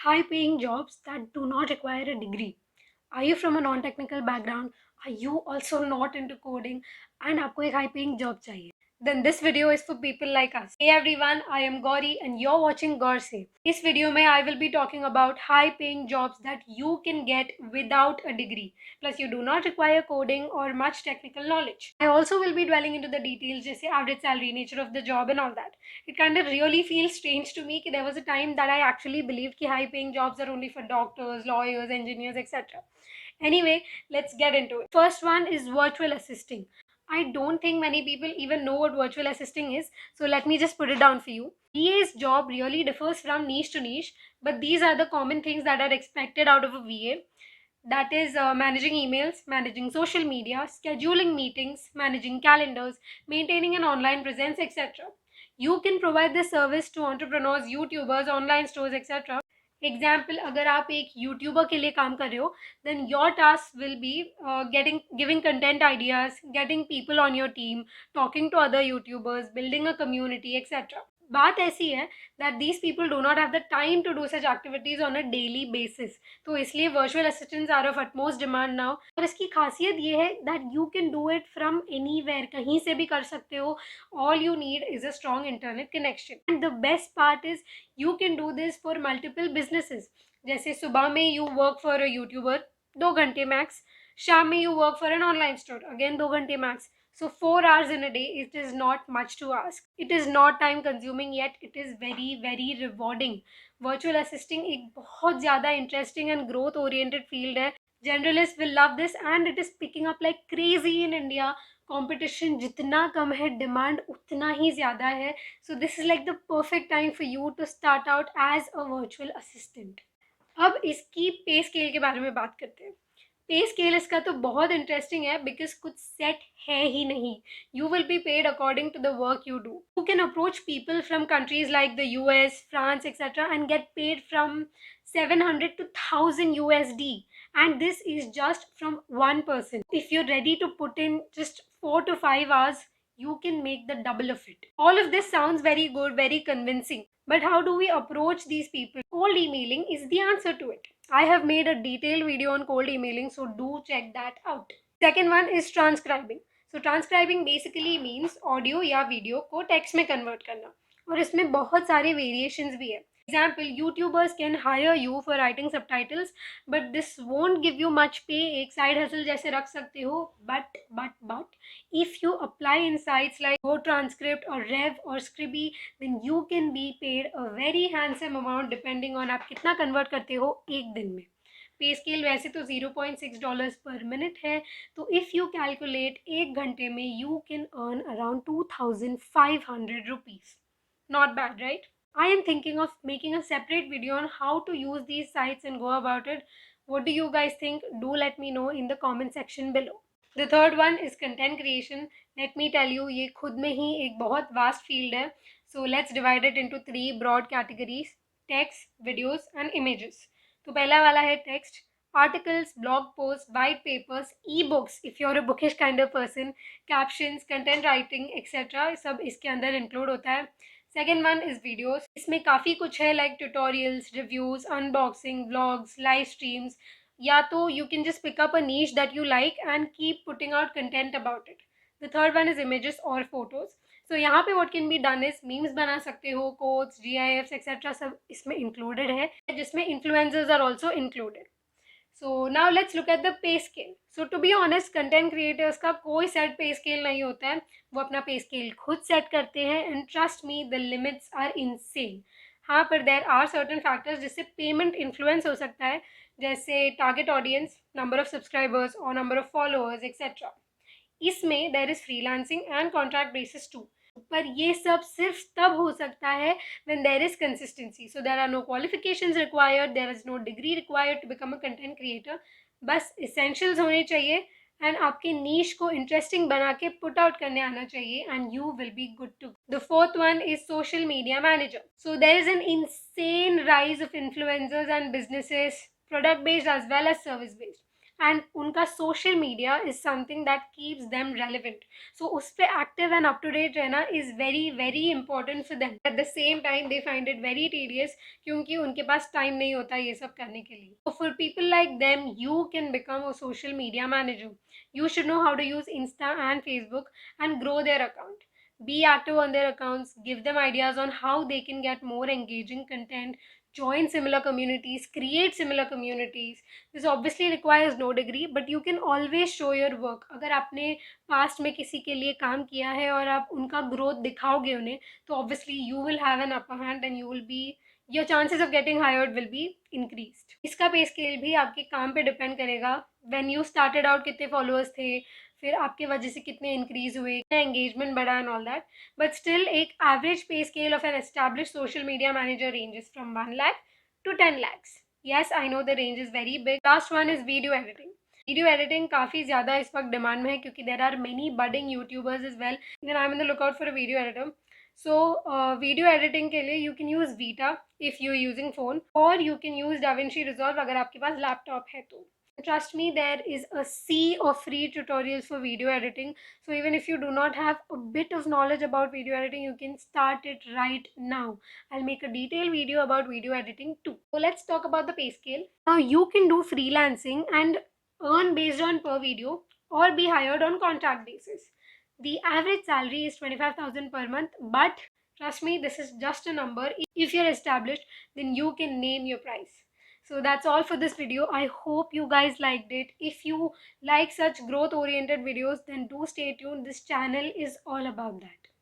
high paying jobs that do not require a degree. Are you from a non technical background? Are you also not into coding and आपको एक high paying job चाहिए? Then this video is for people like us. Hey everyone, I am Gauri and you're watching Gaur Say. इस video में I will be talking about high paying jobs that you can get without a degree. Plus you do not require coding or much technical knowledge. I also will be dwelling into the details जैसे average salary, nature of the job and all that. It kind of really feels strange to me that there was a time that I actually believed that high paying jobs are only for doctors, lawyers, engineers, etc. Anyway, let's get into it. First one is virtual assisting. I don't think many people even know what virtual assisting is, so let me just put it down for you. VA's job really differs from niche to niche, but these are the common things that are expected out of a VA. That is managing emails, managing social media, scheduling meetings, managing calendars, maintaining an online presence, etc. You can provide this service to entrepreneurs, YouTubers, online stores, etc. Example अगर आप एक YouTuber के लिए काम कर रहे हो then your task will be getting giving content ideas getting people on your team talking to other YouTubers building a community etcetera बात ऐसी है that these people do not have the time to do such activities on a daily basis तो इसलिए virtual assistants are of utmost demand now और इसकी खासियत ये है that you can do it from anywhere कहीं से भी कर सकते हो all you need is a strong internet connection and the best part is you can do this for multiple businesses. जैसे सुबह में you work for a YouTuber 2 घंटे max, शाम में you work for an online store again 2 घंटे max. So 4 hours in a day, it is not much to ask. It is not time consuming yet it is very very rewarding. Virtual assisting एक बहुत ज़्यादा interesting and growth oriented field है. Generalists will love this and it is picking up like crazy in India. Competition जितना कम है demand उतना ही ज़्यादा है so this is like the perfect time for you to start out as a virtual assistant. अब इसकी पे स्केल के बारे में बात करते हैं. पे स्केल इसका तो बहुत इंटरेस्टिंग है बिकॉज कुछ सेट है ही नहीं. You will be paid according to the work you do. You can approach people from countries like the US, France, etc. and get paid from 700 to 1000 USD, and this is just from one person. If you're ready to put in just 4 to 5 hours, you can make the double of it. All of this sounds very good, very convincing. But how do we approach these people? Cold emailing is the answer to it. I have made a detailed video on cold emailing, so do check that out. Second one is transcribing. So transcribing basically means audio या video को text में convert करना. और इसमें बहुत सारे variations भी है. Example, YouTubers can hire you for writing subtitles, but this won't give you much pay. एक side hustle जैसे रख सकते हो. But if you apply in sites like Go Transcript or Rev or Scribby, then you can be paid a very handsome amount depending on आप कितना convert करते हो एक दिन में. पे स्केल वैसे तो $0.6 पर मिनट है तो इफ़ यू कैलकुलेट एक घंटे में you can earn around 2500 rupees. Not bad right. I am thinking of making a separate video on how to use these sites and go about it. What do you guys think? Do let me know in the comment section below. The third one is content creation. Let me tell you, ये खुद में ही एक बहुत vast field है. So let's divide it into 3 broad categories: text, videos and images. तो पहला वाला है text. Articles, blog posts, white papers, e-books if you're a bookish kind of person, captions, content writing etc. सब इसके अंदर include होता है. Second one is videos. इसमें काफ़ी कुछ है like tutorials, reviews, unboxing, vlogs, live streams. या तो you can just pick up a niche that you like and keep putting out content about it. The third one is images और photos. So यहाँ पे what can be done is memes बना सकते हो, quotes, GIFs etcetera सब इसमें included है जिसमें influencers are also included. So now let's look at the pay scale. So to be honest, content creators का कोई set pay scale नहीं होता है. वो अपना pay scale खुद set करते हैं and trust me, the limits are insane. हाँ पर there are certain factors जिससे payment influence हो सकता है जैसे target audience, number of subscribers or number of followers etc. इसमें there is freelancing and contract basis too. पर ये सब सिर्फ तब हो सकता है when there is consistency. So there are no qualifications required, there is no degree required to become a content creator. बस essentials होने चाहिए and आपके niche को interesting बना के put out करने आना चाहिए and you will be good to go. The fourth one is social media manager. So there is an insane rise of influencers and businesses, product based as well as service based. and उनका social media is something that keeps them relevant. So उस पे active and up to date रहना is very very important for them. At the same time they find it very tedious क्योंकि उनके पास time नहीं होता ये सब करने के लिए. So for people like them, you can become a social media manager. You should know how to use Insta and Facebook and grow their account. Be active on their accounts, give them ideas on how they can get more engaging content, join similar communities, create similar communities. This obviously requires no degree, but you can always show your work. अगर आपने past में किसी के लिए काम किया है और आप उनका growth दिखाओगे उन्हें, तो obviously you will have an upper hand and you will be, your chances of getting hired will be increased. इसका पे स्केल भी आपके काम पे डिपेंड करेगा. When you started out कितने फॉलोअर्स थे, फिर आपके वजह से कितने इंक्रीज हुए, कितना एंगेजमेंट बढ़ा and all that. But still एक एवरेज पे scale of an establish social media manager ranges from 1 lakh to 10 lakhs. Yes, I know the range is very big. Last one is video editing. Video editing काफ़ी ज़्यादा इस वक्त demand में है क्योंकि there are many budding YouTubers as well. Then I am in the lookout for a video editor. So video editing के लिए you can use Vita if you using phone, और you can use DaVinci Resolve अगर आपके पास laptop है तो. Trust me, there is a sea of free tutorials for video editing. So even if you do not have a bit of knowledge about video editing, you can start it right now. I'll make a detailed video about video editing too. So let's talk about the pay scale. Now you can do freelancing and earn based on per video or be hired on contract basis. The average salary is 25,000 per month, but trust me, this is just a number. If you're established, then you can name your price. So that's all for this video. I hope you guys liked it. If you like such growth oriented videos, then do stay tuned. This channel is all about that.